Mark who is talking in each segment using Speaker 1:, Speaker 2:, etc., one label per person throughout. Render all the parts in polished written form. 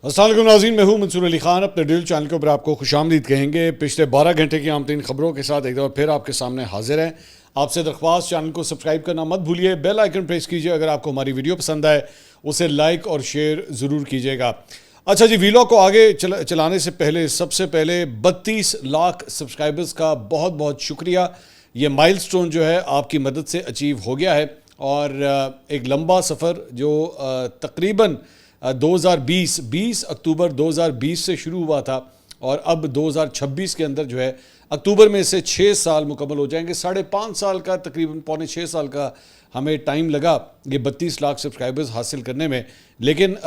Speaker 1: अस्सलाम वालेकुम नाज़रीन, मैं हूं मंसूर अली खान। अपने दिल चैनल के ऊपर आपको खुशामदीद कहेंगे। पिछले 12 घंटे की आमतरीन खबरों के साथ एक दफ़ा फिर आपके सामने हाजिर हैं। आपसे दरख्वास्त, चैनल को सब्सक्राइब करना मत भूलिए, बेल आइकन प्रेस कीजिए। अगर आपको हमारी वीडियो पसंद आए उसे लाइक और शेयर ज़रूर कीजिएगा। अच्छा जी, वीलॉग को आगे चलाने से पहले सबसे पहले 32 लाख सब्सक्राइबर्स का बहुत बहुत शुक्रिया। ये माइलस्टोन जो है आपकी मदद से अचीव हो गया है और एक लंबा सफ़र जो तकरीबन 2020 अक्टूबर 2020 से शुरू हुआ था और अब 2026 के अंदर जो है अक्टूबर में से 6 साल मुकम्मल हो जाएंगे। 5.5 साल का, तकरीबन पौने 6 साल का हमें टाइम लगा ये 32 लाख सब्सक्राइबर्स हासिल करने में। लेकिन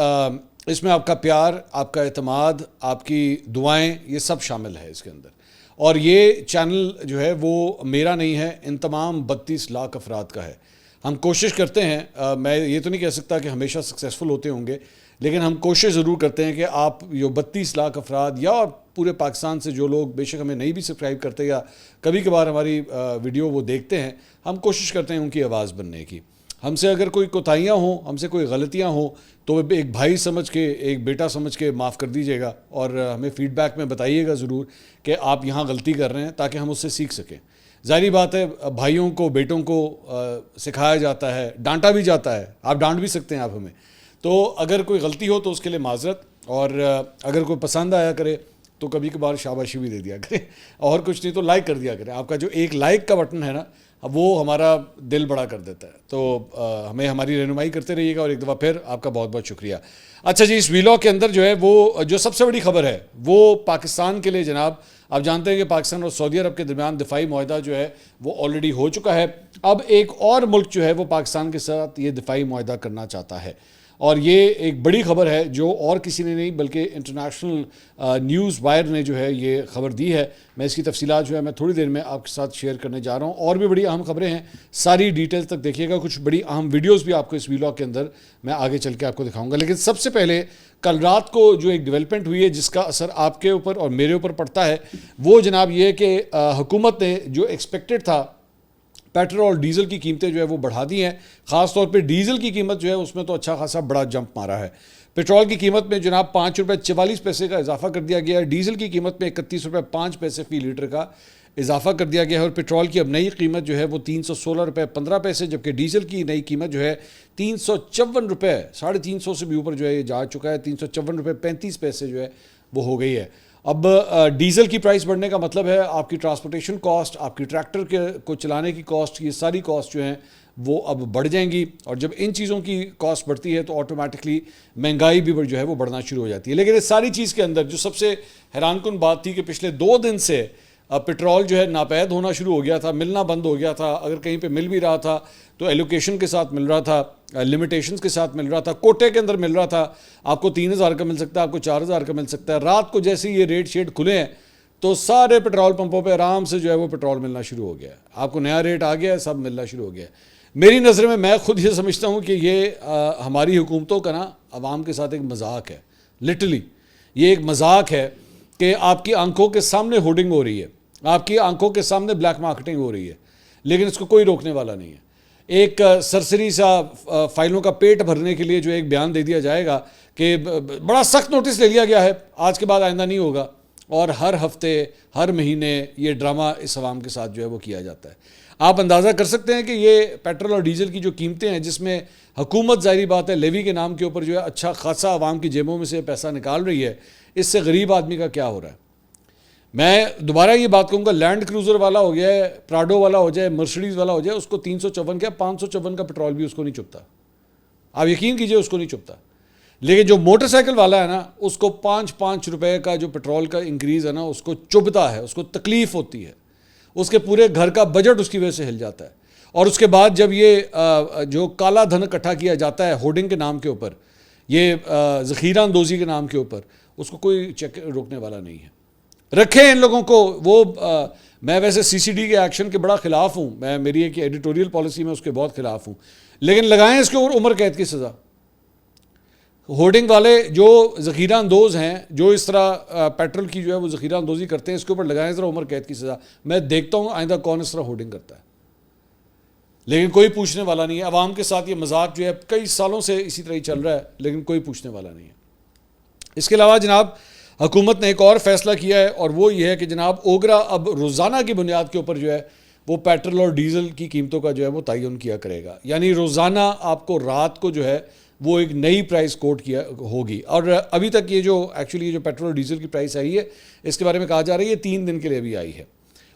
Speaker 1: इसमें आपका प्यार, आपका एतमाद, आपकी दुआएं, ये सब शामिल है इसके अंदर। और ये चैनल जो है वो मेरा नहीं है, इन तमाम 32 लाख अफराद का है। हम कोशिश करते हैं, मैं ये तो नहीं कह सकता कि हमेशा सक्सेसफुल होते होंगे, लेकिन हम कोशिश ज़रूर करते हैं कि आप जो 32 लाख अफराद या पूरे पाकिस्तान से जो लोग बेशक हमें नहीं भी सब्सक्राइब करते या कभी कभार हमारी वीडियो वो देखते हैं, हम कोशिश करते हैं उनकी आवाज़ बनने की। हमसे अगर कोई कोताहियाँ हों, हमसे कोई गलतियाँ हों तो एक भाई समझ के, एक बेटा समझ के माफ़ कर दीजिएगा और हमें फ़ीडबैक में बताइएगा ज़रूर कि आप यहाँ गलती कर रहे हैं, ताकि हम उससे सीख सकें। ज़ाहिर बात है, भाइयों को, बेटों को सिखाया जाता है, डांटा भी जाता है। आप डांट भी सकते हैं आप हमें। तो अगर कोई गलती हो तो उसके लिए माजरत, और अगर कोई पसंद आया करे तो कभी कभार शाबाशी भी दे दिया करें, और कुछ नहीं तो लाइक कर दिया करें। आपका जो एक लाइक का बटन है ना, वो हमारा दिल बड़ा कर देता है। तो हमें हमारी रहनुमाई करते रहिएगा और एक दफ़ा फिर आपका बहुत बहुत शुक्रिया। अच्छा जी, इस वीलॉग के अंदर जो है वो जो सबसे बड़ी खबर है वो पाकिस्तान के लिए जनाब, आप जानते हैं कि पाकिस्तान और सऊदी अरब के दरमियान दिफाई मुआहदा जो है वो ऑलरेडी हो चुका है। अब एक और मुल्क जो है वो पाकिस्तान के साथ ये दिफाई मुआहदा करना चाहता है, और ये एक बड़ी खबर है जो और किसी ने नहीं बल्कि इंटरनेशनल न्यूज़ वायर ने जो है ये खबर दी है। मैं इसकी तफसीलात जो है मैं थोड़ी देर में आपके साथ शेयर करने जा रहा हूँ। और भी बड़ी अहम खबरें हैं, सारी डिटेल्स तक देखिएगा। कुछ बड़ी अहम वीडियोज़ भी आपको इस वीलॉग के अंदर मैं आगे चल के आपको दिखाऊँगा। लेकिन सबसे पहले कल रात को जो एक डेवलपमेंट हुई है जिसका असर आपके ऊपर और मेरे ऊपर पड़ता है, वो जनाब ये कि हुकूमत ने जो एक्सपेक्टेड था पेट्रोल और डीज़ल की कीमतें जो है वो बढ़ा दी हैं। ख़ास तौर पे डीज़ल की कीमत जो है उसमें तो अच्छा खासा बड़ा जंप मारा है। पेट्रोल की कीमत में जनाब 5 रुपये 44 पैसे का इजाफा कर दिया गया है। डीज़ल की कीमत में 31 रुपये 5 पैसे फ़ी लीटर का इजाफा कर दिया गया है। और पेट्रोल की अब नई कीमत जो है वो 316 रुपये 15 पैसे, जबकि डीज़ल की नई कीमत जो है 354 रुपये 350 से भी ऊपर जो है ये जा चुका है। 354 रुपये 35 पैसे जो है वो हो गई है। अब डीज़ल की प्राइस बढ़ने का मतलब है आपकी ट्रांसपोर्टेशन कॉस्ट, आपकी ट्रैक्टर के को चलाने की कॉस्ट, ये सारी कॉस्ट जो हैं वो अब बढ़ जाएंगी। और जब इन चीज़ों की कॉस्ट बढ़ती है तो ऑटोमेटिकली महंगाई भी जो है वो बढ़ना शुरू हो जाती है। लेकिन इस सारी चीज़ के अंदर जो सबसे हैरानकुन बात थी कि पिछले 2 दिन से पेट्रोल जो है नापैद होना शुरू हो गया था, मिलना बंद हो गया था। अगर कहीं पे मिल भी रहा था तो एलोकेशन के साथ मिल रहा था, लिमिटेशंस के साथ मिल रहा था, कोटे के अंदर मिल रहा था। आपको 3000 का मिल सकता है, आपको 4000 का मिल सकता है। रात को जैसे ये रेट शेड खुले हैं तो सारे पेट्रोल पंपों पे आराम से जो है वो पेट्रोल मिलना शुरू हो गया है। आपको नया रेट आ गया है, सब मिलना शुरू हो गया है। मेरी नज़र में मैं खुद ये समझता हूँ कि ये हमारी हुकूमतों का ना अवाम के साथ एक मजाक है। लिटरली ये एक मजाक है कि आपकी आंखों के सामने होर्डिंग हो रही है, आपकी आंखों के सामने ब्लैक मार्केटिंग हो रही है, लेकिन इसको कोई रोकने वाला नहीं है। एक सरसरी सा फाइलों का पेट भरने के लिए जो एक बयान दे दिया जाएगा कि बड़ा सख्त नोटिस ले लिया गया है, आज के बाद आइंदा नहीं होगा। और हर हफ्ते, हर महीने ये ड्रामा इस अवाम के साथ जो है वो किया जाता है। आप अंदाज़ा कर सकते हैं कि ये पेट्रोल और डीज़ल की जो कीमतें हैं, जिसमें हुकूमत ज़ाहिर बात है लेवी के नाम के ऊपर जो है अच्छा खासा अवाम की जेबों में से पैसा निकाल रही है, इससे गरीब आदमी का क्या हो रहा है। मैं दोबारा ये बात कहूँगा, लैंड क्रूज़र वाला हो गया है, प्राडो वाला हो जाए, मर्सिडीज़ वाला हो जाए, उसको 354 क्या 554 का पेट्रोल भी उसको नहीं चुभता। आप यकीन कीजिए उसको नहीं चुभता। लेकिन जो मोटरसाइकिल वाला है ना, उसको 5-5 रुपए का जो पेट्रोल का इंक्रीज़ है ना, उसको चुभता है, उसको तकलीफ़ होती है, उसके पूरे घर का बजट उसकी वजह से हिल जाता है। और उसके बाद जब ये जो काला धन इकट्ठा किया जाता है होर्डिंग के नाम के ऊपर, ये ज़ख़ीरा अंदोज़ी के नाम के ऊपर, उसको कोई चेक रोकने वाला नहीं है। रखें इन लोगों को। वो मैं वैसे सीसीडी के एक्शन के बड़ा ख़िलाफ़ हूँ, मैं मेरी एक एडिटोरियल पॉलिसी में उसके बहुत ख़िलाफ़ हूँ, लेकिन लगाएं इसके ऊपर उम्र कैद की सज़ा। होर्डिंग वाले जो ज़ख़ीरा अंदोज़ हैं, जो इस तरह पेट्रोल की जो है वो ज़ख़ीरा अंदोज़ी करते हैं, इसके ऊपर लगाएं ज़रा उम्र कैद की सज़ा। मैं देखता हूँ आइंदा कौन इस तरह होर्डिंग करता है, लेकिन कोई पूछने वाला नहीं है। अवाम के साथ ये मजाक जो है कई सालों से इसी तरह ही चल रहा है, लेकिन कोई पूछने वाला नहीं है। इसके अलावा जनाब हुकूमत ने एक और फैसला किया है और वो ये है कि जनाब ओगरा अब रोज़ाना की बुनियाद के ऊपर जो है वो पेट्रोल और डीज़ल की कीमतों का जो है वो तयन किया करेगा। यानी रोज़ाना आपको रात को जो है वो एक नई प्राइस कोट किया होगी। और अभी तक ये जो एक्चुअली ये जो पेट्रोल और डीज़ल की प्राइस आई है इसके बारे में कहा जा रहा है ये 3 दिन के लिए अभी आई है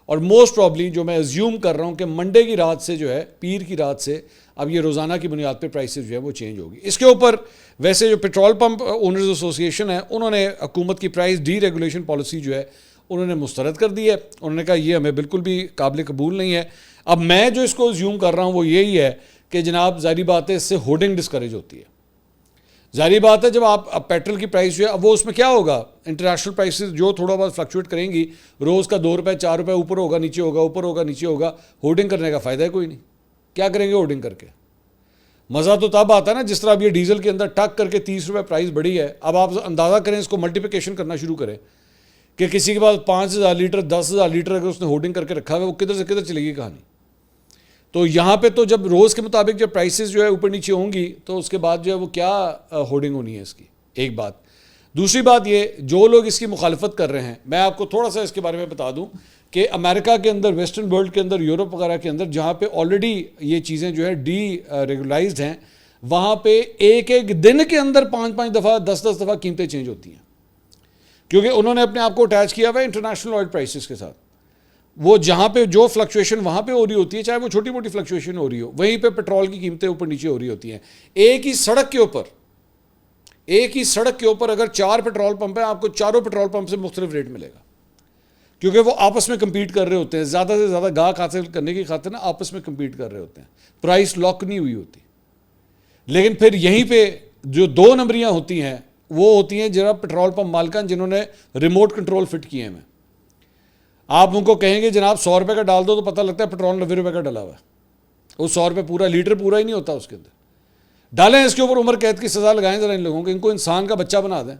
Speaker 1: और मोस्ट प्रॉब्ली जो मैं एज्यूम कर रहा हूँ कि मंडे की रात से जो है पीर की रात से अब ये रोज़ाना की बुनियाद पर प्राइसेस जो है वो चेंज होगी। इसके ऊपर वैसे जो पेट्रोल पंप ओनर्स एसोसिएशन है उन्होंने हुकूमत की प्राइस डी रेगुलेशन पॉलिसी जो है उन्होंने मुस्तरद कर दी है। उन्होंने कहा ये हमें बिल्कुल भी काबिल कबूल नहीं है। अब मैं जो इसको ज्यूम कर रहा हूँ वो यही है कि जनाब ज़ाहिर बात है इससे होर्डिंग डिस्करेज होती है। ज़ाहिर बात है जब आप अब पेट्रोल की प्राइस जो है अब वो उसमें क्या होगा, इंटरनेशनल प्राइसेस जो थोड़ा बहुत फ्लक्चुएट करेंगी, रोज़ का 2 रुपये 4 रुपये ऊपर होगा नीचे होगा ऊपर होगा नीचे होगा, होर्डिंग करने का फ़ायदा है कोई नहीं। क्या करेंगे होर्डिंग करके? मज़ा तो तब आता है ना जिस तरह अब ये डीजल के अंदर टक करके 30 रुपये प्राइस बढ़ी है। अब आप अंदाज़ा करें, इसको मल्टीप्लिकेशन करना शुरू करें कि किसी के पास 5,000 लीटर 10,000 लीटर अगर उसने होर्डिंग करके रखा हुआ वो किधर से किधर चलेगी कहानी। तो यहाँ पे तो जब रोज़ के मुताबिक जब प्राइसेस जो है ऊपर नीचे होंगी तो उसके बाद जो है वो क्या होर्डिंग होनी है इसकी, एक बात। दूसरी बात ये जो लोग इसकी मुखालफत कर रहे हैं, मैं आपको थोड़ा सा इसके बारे में बता दूं कि अमेरिका के अंदर, वेस्टर्न वर्ल्ड के अंदर, यूरोप वगैरह के अंदर जहाँ पे ऑलरेडी ये चीज़ें जो है डी रेगुलाइज्ड हैं, वहाँ पे एक एक दिन के अंदर 5-5 दफ़ा 10-10 दफ़ा कीमतें चेंज होती हैं क्योंकि उन्होंने अपने आप को अटैच किया हुआ है इंटरनेशनल ऑयल प्राइसेस के साथ। वो जहाँ पे जो फ्लक्चुएशन वहाँ पे हो रही होती है, चाहे वो छोटी मोटी फ्लक्चुएशन हो रही हो, वहीं पे पेट्रोल की कीमतें ऊपर नीचे हो रही होती हैं। एक ही सड़क के ऊपर अगर 4 पेट्रोल पंप है, आपको चारों पेट्रोल पंप से मुख्तलिफ रेट मिलेगा क्योंकि वो आपस में कम्पीट कर रहे होते हैं, ज़्यादा से ज़्यादा गाहक हासिल करने की खातिर ना आपस में कम्पीट कर रहे होते हैं, प्राइस लॉक नहीं हुई होती। लेकिन फिर यहीं पर जो 2 नंबरियाँ होती हैं वो होती हैं जरा पेट्रोल पंप मालिकान जिन्होंने रिमोट कंट्रोल फिट किए हैं। आप उनको कहेंगे जनाब 100 रुपये का डाल दो तो पता लगता है पेट्रोल 90 रुपये का डला हुआ है। वो 100 रुपये पूरा लीटर पूरा ही नहीं होता उसके अंदर। डालें इसके ऊपर उम्र कैद की सज़ा लगाएं ज़रा इन लोगों को, इनको इंसान का बच्चा बना दें।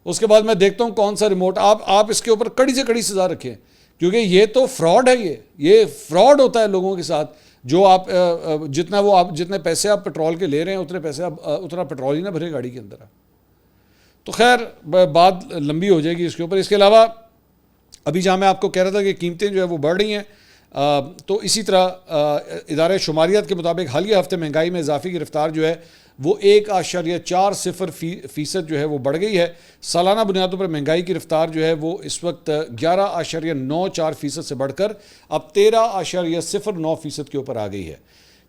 Speaker 1: उसके बाद मैं देखता हूँ कौन सा रिमोट आप इसके ऊपर कड़ी से कड़ी सज़ा रखें क्योंकि ये तो फ्रॉड है। ये फ्रॉड होता है लोगों के साथ। जो आप जितने पैसे आप पेट्रोल के ले रहे हैं उतने पैसे आप उतना पेट्रोल ही ना भरे गाड़ी के अंदर। तो खैर बात लंबी हो जाएगी इसके ऊपर। इसके अलावा अभी जहाँ मैं आपको कह रहा था कि कीमतें जो है वो बढ़ रही हैं, तो इसी तरह इदारे शुमारियात के मुताबिक हालिया हफ्ते महंगाई में इजाफे की रफ्तार जो है वो 1.40% जो है वो बढ़ गई है। सालाना बुनियादों पर महंगाई की रफ्तार जो है वो इस वक्त 11.94% से बढ़कर अब 13.09% के ऊपर आ गई है।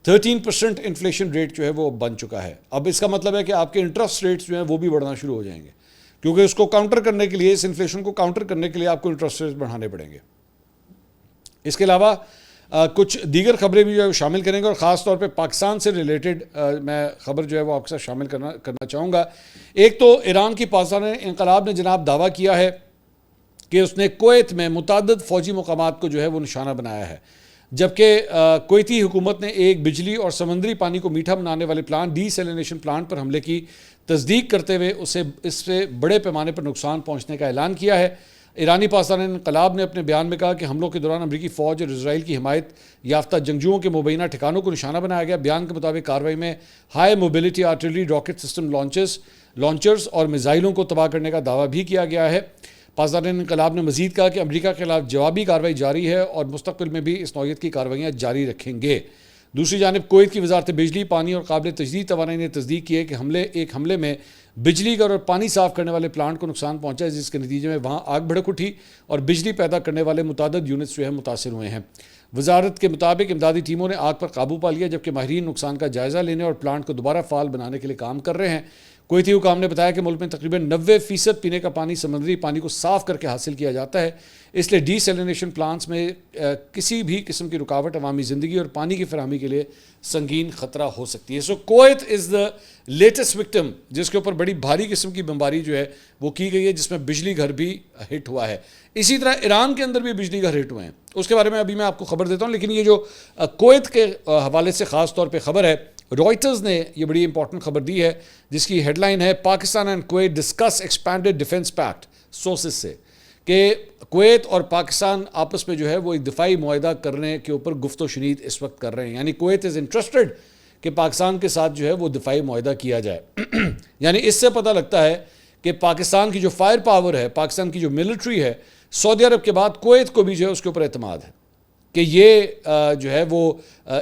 Speaker 1: 13% इन्फ्लेशन रेट जो है वो बन चुका है। अब इसका मतलब है कि आपके इंटरेस्ट रेट्स जो हैं वो भी बढ़ना शुरू हो जाएंगे क्योंकि उसको काउंटर करने के लिए, इस इन्फ्लेशन को काउंटर करने के लिए आपको इंटरेस्ट रेट बढ़ाने पड़ेंगे। इसके अलावा कुछ दीगर खबरें भी जो है शामिल करेंगे और ख़ास तौर पे पाकिस्तान से रिलेटेड मैं ख़बर जो है वो आपके साथ शामिल करना चाहूँगा। एक तो ईरान की पाकिस्तान इंकलाब ने जनाब दावा किया है कि उसने कुवैत में मुतअद्दिद फ़ौजी मकामात को जो है वो निशाना बनाया है, जबकि कुवैती हुकूमत ने एक बिजली और समंदरी पानी को मीठा बनाने वाले प्लांट डीसैलिनेशन प्लांट पर हमले की तस्दीक करते हुए उसे इससे बड़े पैमाने पर नुकसान पहुँचने का ऐलान किया है। ईरानी पाकिस्तान इंकलाब ने अपने बयान में कहा कि हमलों के दौरान अमरीकी फ़ौज और इसराइल की हिमायत याफ्ता जंगजुओं के मुबैना ठिकानों को निशाना बनाया गया। बयान के मुताबिक कार्रवाई में high mobility artillery rocket system launchers और मिसाइलों को तबाह करने का दावा भी किया गया है। पाकिस्तान इंकलाब ने मजीद कहा कि अमरीका के खिलाफ जवाबी कार्रवाई जारी है और मुस्तक़बिल में भी इस नौइयत की कार्रवाइयाँ जारी रखेंगे। दूसरी जानिब कुवैत की वजारत बिजली, पानी और काबिल तजदीद तवानाई ने तस्दीक की है कि एक हमले में बिजली और पानी साफ़ करने वाले प्लांट को नुकसान पहुंचा है, जिसके नतीजे में वहां आग भड़क उठी और बिजली पैदा करने वाले मुतादिद यूनिट्स जो है मुतासर हुए हैं। वजारत के मुताबिक इमदादी टीमों ने आग पर काबू पा लिया, जबकि माहिरीन नुकसान का जायज़ा लेने और प्लांट को दोबारा फ़ाल बनाने के लिए काम कर रहे हैं। कुवैती हुकाम ने बताया कि मुल्क में तकरीबन 90% पीने का पानी समुद्री पानी को साफ़ करके हासिल किया जाता है, इसलिए डीसैलिनेशन प्लांट्स में किसी भी किस्म की रुकावट अवामी ज़िंदगी और पानी की फराहमी के लिए संगीन ख़तरा हो सकती है। So Kuwait is the latest victim जिसके ऊपर बड़ी भारी किस्म की बमबारी जो है वो की गई है, जिसमें बिजली घर भी हिट हुआ है। इसी तरह ईरान के अंदर भी बिजली घर हिट हुए हैं, उसके बारे में अभी मैं आपको खबर देता हूँ। लेकिन ये जो कुवैत के हवाले से ख़ास तौर पर खबर है, रॉयटर्स ने ये बड़ी इंपॉर्टेंट खबर दी है जिसकी हेडलाइन है Pakistan and Kuwait discuss expanded defence pact sources से, कि कुवैत और पाकिस्तान आपस में जो है वो एक दिफाई मुआहदा करने के ऊपर गुफ्तो शनीद इस वक्त कर रहे हैं। यानी कुवैत इज़ इंटरेस्टेड कि पाकिस्तान के साथ जो है वो दिफाई मुआहदा किया जाए। यानी इससे पता लगता है कि पाकिस्तान की जो फायर पावर है, पाकिस्तान की जो मिलिट्री है, सऊदी अरब के बाद कुवैत को भी जो है उसके ऊपर एतमाद है कि ये जो है वो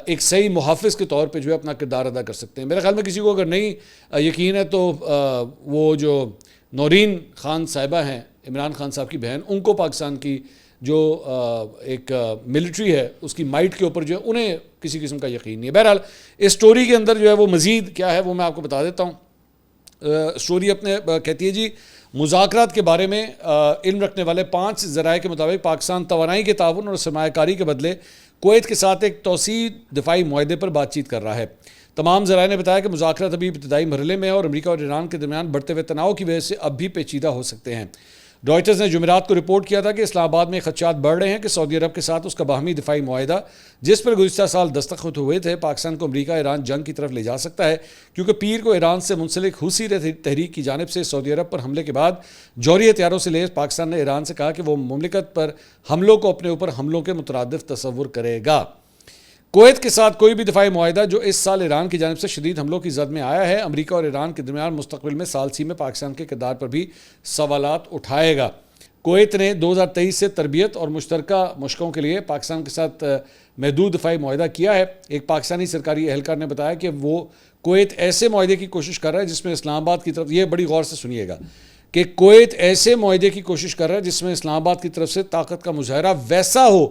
Speaker 1: एक सही मुहाफ़िज़ के तौर पे जो है अपना किरदार अदा कर सकते हैं। मेरे ख्याल में किसी को अगर नहीं यकीन है तो वो जो नौरीन खान साहिबा हैं, इमरान खान साहब की बहन, उनको पाकिस्तान की जो एक मिलिट्री है उसकी माइट के ऊपर जो है उन्हें किसी किस्म का यकीन नहीं है। बहरहाल इस स्टोरी के अंदर जो है वो मज़ीद क्या है वो मैं आपको बता देता हूँ। स्टोरी अपने कहती है जी, मुज़ाकरात के बारे में इल्म रखने वाले 5 ज़राए के मुताबिक पाकिस्तान तवानाई के ताउन और सरमायाकारी के बदले कुवैत के साथ एक तौसीई दिफाई मुआहदे पर बातचीत कर रहा है। तमाम ज़राए ने बताया कि मुज़ाकरात अभी इब्तदाई मरहले में है और अमरीका और ईरान के दरमियान बढ़ते हुए तनाव की वजह से अब भी पेचीदा हो सकते हैं। रॉयटर्स ने जुमेरात को रिपोर्ट किया था कि इस्लामाबाद में खदशात बढ़ रहे हैं कि सऊदी अरब के साथ उसका बाहमी दिफाई मुआहदा, जिस पर गुज़िश्ता साल दस्तखत हुए थे, पाकिस्तान को अमरीका ईरान जंग की तरफ ले जा सकता है, क्योंकि पीर को ईरान से मुंसलिक हुसी तहरीक की जानिब से सऊदी अरब पर हमले के बाद जौहरी हथियारों से लैस पाकिस्तान ने ईरान से कहा कि वो मुमलिकत पर हमलों को अपने ऊपर हमलों के मुतरादिफ तस्वुर करेगा। कुवैत के साथ कोई भी दिफाई मुआहदा जो इस साल ईरान की जानिब से शदीद हमलों की जद में आया है, अमरीका और ईरान के दरमियान मुस्तकबिल में सालसी में पाकिस्तान के किरदार पर भी सवालात उठाएगा। कुवैत ने 2023 से तरबियत और मुश्तरका मुश्कों के लिए पाकिस्तान के साथ महदूद दिफाई मुआहदा किया है। एक पाकिस्तानी सरकारी एहलकार ने बताया कि वो कुवैत ऐसे मुआहदे की कोशिश कर रहा है जिसमें इस्लामाबाद की तरफ, ये बड़ी गौर से सुनिएगा, कि कुवैत ऐसे मुआहदे की कोशिश कर रहा है जिसमें इस्लामाबाद की तरफ से ताकत का मुजाहरा वैसा हो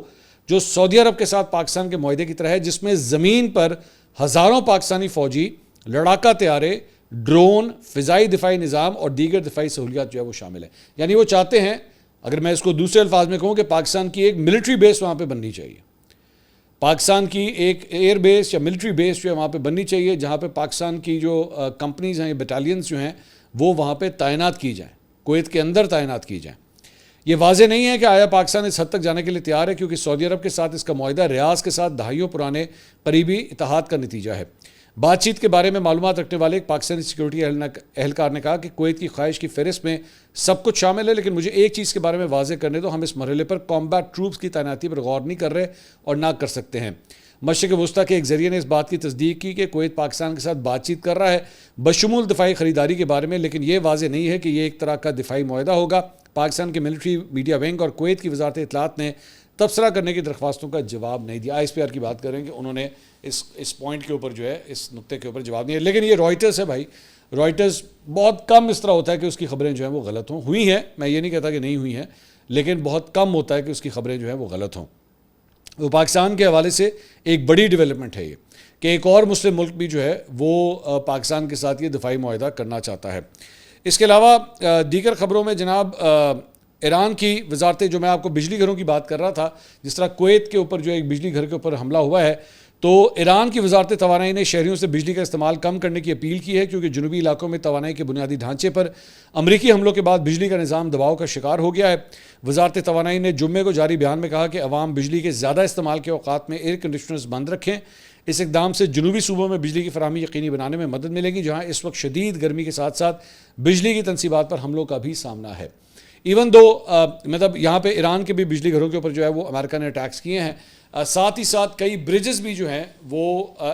Speaker 1: जो सऊदी अरब के साथ पाकिस्तान के मुआहदे की तरह है, जिसमें ज़मीन पर हज़ारों पाकिस्तानी फ़ौजी, लड़ाका तैयारे, ड्रोन, फ़िज़ाई दिफाई निज़ाम और दीगर दिफाई सहूलियात जो है वो शामिल है। यानी वो चाहते हैं, अगर मैं इसको दूसरे अल्फाज में कहूँ, कि पाकिस्तान की एक मिलिट्री बेस वहाँ पे बननी चाहिए, पाकिस्तान की एक एयर बेस या मिलिट्री बेस जो है वहाँ पे बननी चाहिए, जहाँ पे पाकिस्तान की जो कंपनीज हैं, बटालियंस जो हैं, वो वहाँ पे तैनात की जाएँ, कुवैत के अंदर तैनात की जाएँ। ये वाज़े नहीं है कि आया पाकिस्तान इस हद तक जाने के लिए तैयार है, क्योंकि सऊदी अरब के साथ इसका मुआहदा रियाज के साथ दहाइयों पुराने करीबी इत्तेहाद का नतीजा है। बातचीत के बारे में मालूमात रखने वाले एक पाकिस्तानी सिक्योरिटी एहलकार ने कहा कि कुवैत की ख्वाहिश की फहरिस्त में सब कुछ शामिल है, लेकिन मुझे एक चीज़ के बारे में वाज़े करने दो, हम इस मरहले पर कॉम्बैट ट्रूप्स की तैनाती पर गौर नहीं कर रहे और ना कर सकते हैं। मशरिक़ वस्ता के एक ज़रिए ने इस बात की तस्दीक की कि कुवैत पाकिस्तान के साथ बातचीत कर रहा है बशमूल दिफाई ख़रीदारी के बारे में, लेकिन यह वाज़े नहीं है कि यह एक तरह का दिफाई मुआहदा होगा। पाकिस्तान के मिलिट्री मीडिया विंग और कुवैत की वजारत इत्तलात ने तबसरा करने की दरख्वास्तों का जवाब नहीं दिया। ISPR की बात करें कि उन्होंने इस पॉइंट के ऊपर जो है, इस नुक्ते के ऊपर जवाब नहीं है। लेकिन ये रॉयटर्स है भाई, रॉयटर्स बहुत कम इस तरह होता है कि उसकी खबरें जो हैं वो गलत हों। हुई हैं, मैं ये नहीं कहता कि नहीं हुई हैं, लेकिन बहुत कम होता है कि उसकी खबरें जो हैं वो गलत हों। वो पाकिस्तान के हवाले से एक बड़ी डेवलपमेंट है ये, कि एक और मुस्लिम मुल्क भी जो है वो पाकिस्तान के साथ ये दिफाई मुआहदा करना चाहता है। इसके अलावा दीगर ख़बरों में जनाब ईरान की वजारतें, जो मैं आपको बिजली घरों की बात कर रहा था, जिस तरह कुवैत के ऊपर जो एक बिजली घर के ऊपर हमला हुआ है, तो ईरान की वजारत तवानाई ने शहरियों से बिजली का इस्तेमाल कम करने की अपील की है, क्योंकि जनूबी इलाकों में तवानाई के बुनियादी ढांचे पर अमरीकी हमलों के बाद बिजली का निज़ाम दबाव का शिकार हो गया है। वजारत तवानाई ने जुम्मे को जारी बयान में कहा कि अवाम बिजली के ज़्यादा इस्तेमाल के औकात में एयर कंडीशनर्स बंद रखें। इस इकदाम से जनूबी सूबों में बिजली की फराहमी यकीनी बनाने में मदद मिलेगी, जहाँ इस वक्त शदीद गर्मी के साथ साथ बिजली की तनसीबात पर हमलों का भी सामना है। इवन दो मतलब यहाँ पे ईरान के भी बिजली घरों के ऊपर जो है वो अमेरिका ने अटैक्स किए हैं। साथ ही साथ कई ब्रिजेस भी जो हैं वो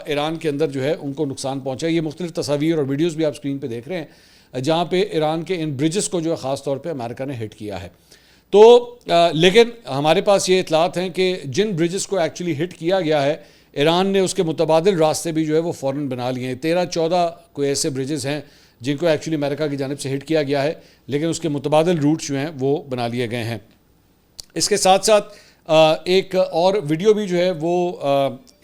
Speaker 1: ईरान के अंदर जो है उनको नुकसान पहुँचा है। ये मुख्तलिफ तस्वीर और वीडियोज़ भी आप स्क्रीन पे देख रहे हैं, जहाँ पे ईरान के इन ब्रिजेस को जो है ख़ास तौर पे अमेरिका ने हिट किया है। तो लेकिन हमारे पास ये इतलात हैं कि जिन ब्रिजेस को एक्चुअली हिट किया गया है, ईरान ने उसके मुतबादिल रास्ते भी जो है वो फ़ौरन बना लिए हैं। 13-14 कोई ऐसे ब्रिजेस हैं जिनको एक्चुअली अमेरिका की जानिब से हिट किया गया है, लेकिन उसके मुतबादिल रूट्स जो हैं वो बना लिए गए हैं। इसके साथ साथ एक और वीडियो भी जो है वो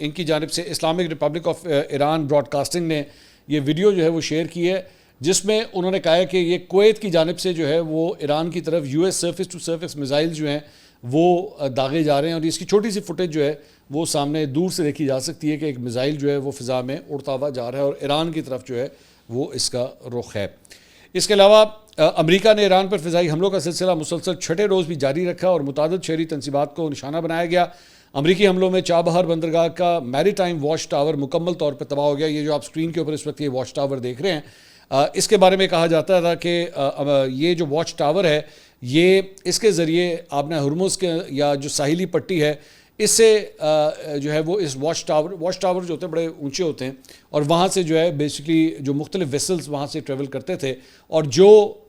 Speaker 1: इनकी जानिब से Islamic Republic of Iran broadcasting ने ये वीडियो जो है वो शेयर की है, जिसमें उन्होंने कहा है कि ये कुवैत की जानिब से जो है वो ईरान की तरफ US surface to surface missile जो हैं वो दागे जा रहे हैं। और इसकी छोटी सी फुटेज जो है वो सामने दूर से देखी जा सकती है कि एक मिसाइल जो है वो फ़िज़ा में उड़ता हुआ जा रहा है और ईरान की तरफ जो है वो इसका रुख है। इसके अलावा अमेरिका ने ईरान पर फ़िज़ाई हमलों का सिलसिला मुसलसल छठे रोज़ भी जारी रखा और मुतादिद शहरी तनसीबात को निशाना बनाया गया। अमरीकी हमलों में चाबहार बंदरगाह का मैरीटाइम वॉच टावर मुकम्मल तौर पर तबाह हो गया। ये जो आप स्क्रीन के ऊपर इस वक्त ये वॉच टावर देख रहे हैं, इसके बारे में कहा जाता था कि ये जो वॉच टावर है, ये इसके ज़रिए आपने हुर्मुज़ के या जो साहिली पट्टी है इससे जो है वो इस वॉच टावर जो होते हैं बड़े ऊंचे होते हैं, और वहाँ से जो है बेसिकली जो मुख्तलिफ वेसल्स वहाँ से ट्रेवल करते थे, और जो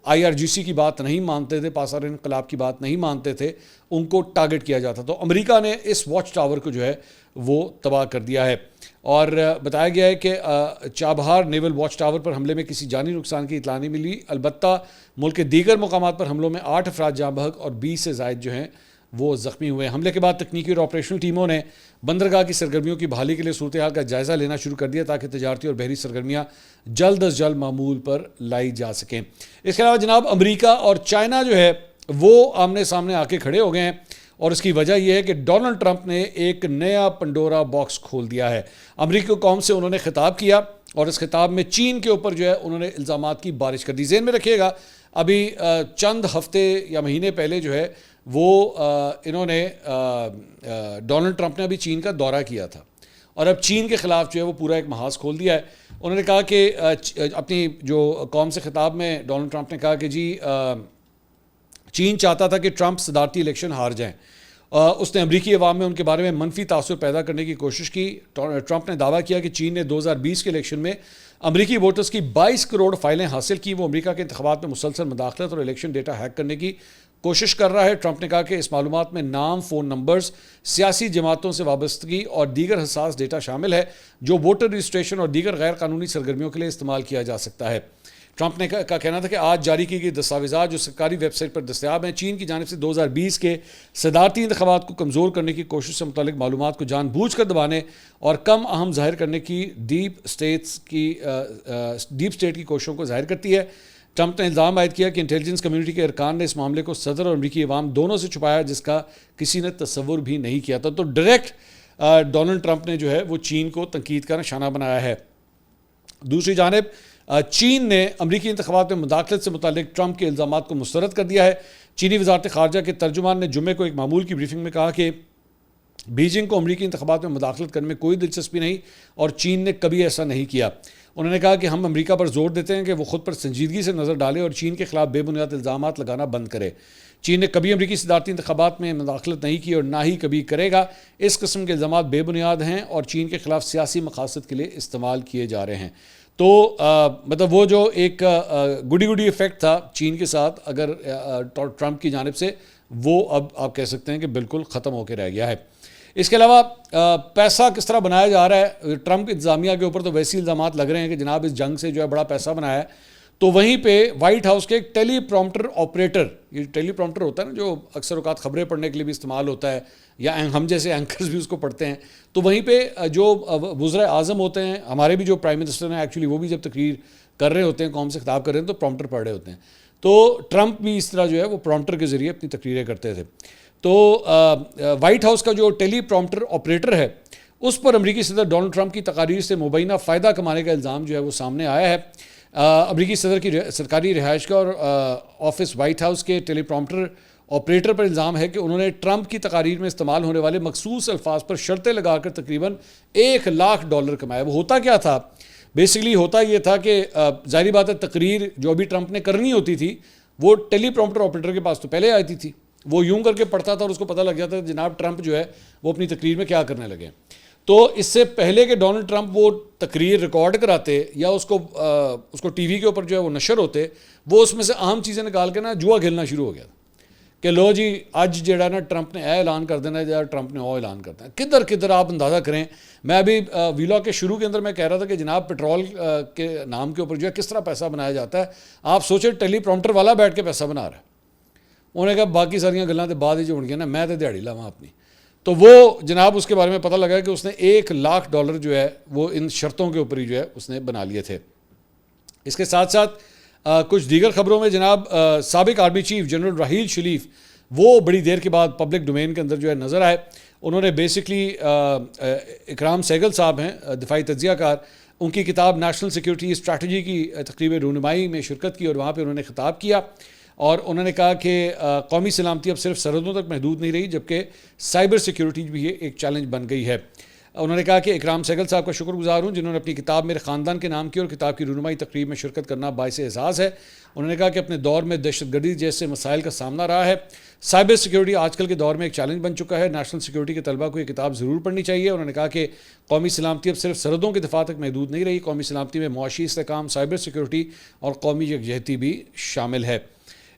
Speaker 1: IRGC की बात नहीं मानते थे, पासार इनकलाब की बात नहीं मानते थे, उनको टारगेट किया जाता। तो अमेरिका ने इस वॉच टावर को जो है वो तबाह कर दिया है। और बताया गया है कि चाबहार नेवल वॉच टावर पर हमले में किसी जानी नुकसान की इतला नहीं मिली। अलबत्ता मुल्क के दीगर मुकामात पर हमलों में 8 अफराद जाँ बहक और 20 से ज़ायद जो हैं वो ज़ख्मी हुए। हमले के बाद तकनीकी और ऑपरेशनल टीमों ने बंदरगाह की सरगर्मियों की बहाली के लिए सूरत हाल का जायज़ा लेना शुरू कर दिया, ताकि तजारती और बहरी सरगर्मियाँ जल्द अज जल्द मामूल पर लाई जा सकें। इसके अलावा जनाब अमरीका और चाइना जो है वो आमने सामने आके खड़े हो गए हैं, और इसकी वजह यह है कि डोनाल्ड ट्रंप ने एक नया पंडोरा बॉक्स खोल दिया है। अमरीकी कौम से उन्होंने खिताब किया, और इस खिताब में चीन के ऊपर जो है उन्होंने इल्ज़ामात की बारिश कर दी। ज़हन में रखिएगा, अभी चंद हफ्ते या महीने पहले जो है वो इन्होंने डोनाल्ड ट्रंप ने अभी चीन का दौरा किया था, और अब चीन के ख़िलाफ़ जो है वो पूरा एक महाज खोल दिया है। उन्होंने कहा कि अपनी जो कौम से खिताब में डोनाल्ड ट्रंप ने कहा कि जी चीन चाहता था कि ट्रंप सदारती इलेक्शन हार जाएं। उसने अमरीकी अवाम में उनके बारे में मनफी तासुर पैदा करने की कोशिश की। ट्रंप ने दावा किया कि चीन ने 2020 के इलेक्शन में अमरीकी वोटर्स की 22 करोड़ फाइलें हासिल की। वो अमरीका के इंतखाबात में मुसलसल मुदाखलत और इलेक्शन डेटा हैक करने की कोशिश कर रहा है। ट्रंप ने कहा कि इस मालूमात में नाम, फ़ोन नंबर्स, सियासी जमातों से वाबस्तगी और दीगर हसास डेटा शामिल है, जो वोटर रजिस्ट्रेशन और दीगर गैर कानूनी सरगर्मियों के लिए इस्तेमाल किया जा सकता है। ट्रंप ने का कहना था कि आज जारी की गई दस्तावेज़ात जो सरकारी वेबसाइट पर दस्तियाब हैं, चीन की जानिब से 2020 के सदारती इंतखाबात को कमज़ोर करने की कोशिश से मुतालिक मालूमात को जानबूझ कर दबाने और कम अहम ज़ाहिर करने की डीप स्टेट की कोशिशों को जाहिर करती है। ट्रंप ने इल्ज़ाम आयद किया कि इंटेलिजेंस कम्यूनिटी के अरकान ने इस मामले को सदर और अमरीकी अवाम दोनों से छुपाया, जिसका किसी ने तस्वुर भी नहीं किया था। तो डायरेक्ट डोनाल्ड ट्रंप ने जो है वो चीन को तनकीद का निशाना बनाया है। दूसरी जानिब चीन ने अमरीकी इंतखाबात में मुदाखलत से मुतालिक ट्रंप के इल्ज़ामात को मुस्तरद कर दिया है। चीनी वज़ारत ख़ारजा के तर्जुमान ने जुम्मे को एक मामूल की ब्रीफिंग में कहा कि बीजिंग को अमरीकी इंतखाबात में मुदाखलत करने में कोई दिलचस्पी नहीं, और चीन ने कभी ऐसा नहीं किया। उन्होंने कहा कि हम अमरीका पर जोर देते हैं कि वो खुद पर संजीदगी से नज़र डाले और चीन के खिलाफ बेबुनियाद इल्ज़ामात लगाना बंद करे। चीन ने कभी अमरीकी सदारती इंतखाबात में मुदाखलत नहीं की और ना ही कभी करेगा। इस किस्म के इल्ज़ामात बेबुनियाद हैं और चीन के खिलाफ सियासी मकासद के लिए इस्तेमाल किए जा रहे हैं। तो मतलब वो जो एक गुडी इफ़ेक्ट था चीन के साथ अगर ट्रंप की जानिब से, वो अब आप कह सकते हैं कि बिल्कुल ख़त्म होकर रह गया है। इसके अलावा पैसा किस तरह बनाया जा रहा है, ट्रंप इंतज़ामिया के ऊपर तो वैसे इल्ज़ामात लग रहे हैं कि जनाब इस जंग से जो है बड़ा पैसा बनाया है। तो वहीं पे वाइट हाउस के एक टेलीप्रॉम्प्टर ऑपरेटर, ये टेलीप्रॉम्प्टर होता है ना जो अक्सर औकात ख़बरें पढ़ने के लिए भी इस्तेमाल होता है, या हम जैसे एंकर्स भी उसको पढ़ते हैं, तो वहीं पे जो वज़ीर आज़म होते हैं, हमारे भी जो प्राइम मिनिस्टर हैं एक्चुअली, वो भी जब तकरीर कर रहे होते हैं, कौम से खिताब कर रहे हैं, तो प्रॉम्प्टर पढ़ रहे होते हैं। तो ट्रंप भी इस तरह जो है वो प्रॉम्प्टर के ज़रिए अपनी तकरीरें करते थे। तो वाइट हाउस का जो टेलीप्रॉम्प्टर ऑपरेटर है, उस पर अमरीकी सदर डोनाल्ड ट्रंप की तकारीर से मुबैना फ़ायदा कमाने का इल्ज़ाम जो है वो सामने आया है। अमरीकी सदर की सरकारी रिहाइश का और ऑफिस वाइट हाउस के टेलीप्रॉम्प्टर ऑपरेटर पर इल्ज़ाम है कि उन्होंने ट्रंप की तकारीर में इस्तेमाल होने वाले मखसूस अल्फाज पर शर्तें लगाकर तकरीबन $1 लाख कमाए। वो होता क्या था, बेसिकली होता ये था कि ज़ाहिर बात है तकरीर जो भी ट्रंप ने करनी होती थी वो टेलीप्रॉम्प्टर ऑपरेटर के पास तो पहले आती थी, वो यूं करके पढ़ता था और उसको पता लग जाता था जनाब ट्रंप जो है वो अपनी तकरीर में क्या करने लगे। तो इससे पहले कि डोनाल्ड ट्रंप वो तकरीर रिकॉर्ड कराते या उसको टीवी के ऊपर जो है वो नशर होते, वो उसमें से अहम चीज़ें निकाल के ना जुआ खेलना शुरू हो गया कि लो जी अज जड़ा ना ट्रंप ने ऐलान कर देना या ट्रंप ने वो ऐलान करना है। किधर किधर आप अंदाज़ा करें। मैं अभी वीलॉग के शुरू के अंदर मैं कह रहा था कि जनाब पेट्रोल के नाम के ऊपर जो है किस तरह पैसा बनाया जाता है। आप सोचे टेलीप्रॉम्प्टर वाला बैठ के पैसा बना रहा है, उन्होंने कहा बाकी सारियाँ गल्लां तो बाद ही होणगियां ना, मैं तो दिहाड़ी लावां अपनी। तो वो जनाब उसके बारे में पता लगा कि उसने $1 लाख जो है वो इन शर्तों के ऊपर ही जो है उसने बना लिए थे। इसके साथ साथ कुछ दीगर खबरों में जनाब साबिक आर्मी चीफ जनरल राहील शरीफ वो बड़ी देर के बाद पब्लिक डोमेन के अंदर जो है नज़र आए। उन्होंने बेसिकली इकराम सहगल साहब हैं दिफाई तज्जियाकार, उनकी किताब नेशनल सिक्योरिटी स्ट्रैटेजी की तकरीब रूनुमाई में शिरकत की और वहाँ पर उन्होंने खिताब किया और उन्होंने कहा कि कौमी सलामती अब सिर्फ सरहदों तक महदूद नहीं रही, जबकि साइबर सिक्योरिटी भी एक चैलेंज बन गई है। उन्होंने कहा कि इकराम सहगल साहब का शुक्रगुजार हूँ जिन्होंने अपनी किताब मेरे ख़ानदान के नाम की और किताब की रूनुमाई तकरीब में शिरकत करना बाइस एज़ाज़ है। उन्होंने कहा कि अपने दौर में दहशतगर्दी जैसे मसाइल का सामना रहा है। साइबर सिक्योरिटी आजकल के दौर में एक चैलेंज बन चुका है। नेशनल सिक्योरिटी के तलबा को ये किताब ज़रूर पढ़नी चाहिए। उन्होंने कहा कि कौमी सलामती अब सिर्फ सरहदों के दफा तक महदूद नहीं रही, कौमी सलामती में मुआशी इस्तेहकाम, साइबर सिक्योरिटी और कौमी यकजहती भी शामिल है।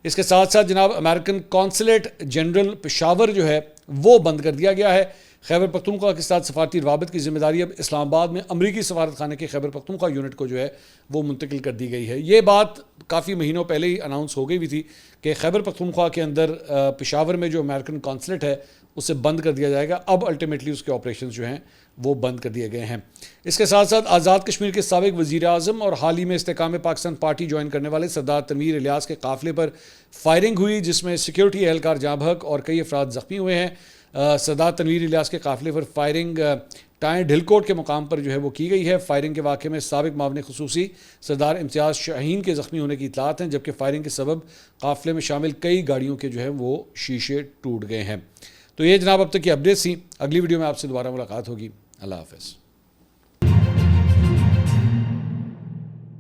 Speaker 1: इसके साथ साथ जनाब अमेरिकन कौंसलेट जनरल पेशावर जो है वो बंद कर दिया गया है। खैबर पख्तूनख्वा के साथ सफारती रवाबत की जिम्मेदारी अब इस्लामाबाद में अमरीकी सफारत खाने के खैबर पख्तूनख्वा यूनिट को जो है वो मुंतकिल कर दी गई है। ये बात काफ़ी महीनों पहले ही अनाउंस हो गई हुई थी कि खैबर पख्तूनख्वा के अंदर पेशावर में जो अमेरिकन कौंसलेट है उसे बंद कर दिया जाएगा। अब अल्टीमेटली उसके ऑपरेशन जो हैं वो बंद कर दिए गए हैं। इसके साथ साथ आज़ाद कश्मीर के साबिक वज़ीर आज़म और हाल ही में इस्तेकाम पाकिस्तान पार्टी ज्वाइन करने वाले सरदार तनवीर इलियास के काफ़िले पर फायरिंग हुई जिसमें सिक्योरिटी एहलकार जाँ बहक और कई अफराद ज़ख्मी हुए हैं। सरदार तनवीर इलियास के काफ़िले पर फायरिंग टाएँ ढिलकोट के मुकाम पर जो है वो की गई है। फायरिंग के वाक़े में साबिक मामले खुसूसी सरदार इम्तियाज़ शाहीन के ज़ख्मी होने की इतलात हैं, जबकि फायरिंग के सबब काफ़िले में शामिल कई गाड़ियों के जो है वो शीशे टूट गए हैं। तो ये जनाब अब तक की अपडेट्स थी। अगली वीडियो में आपसे दोबारा मुलाकात होगी। अल्लाह हाफ़िज़।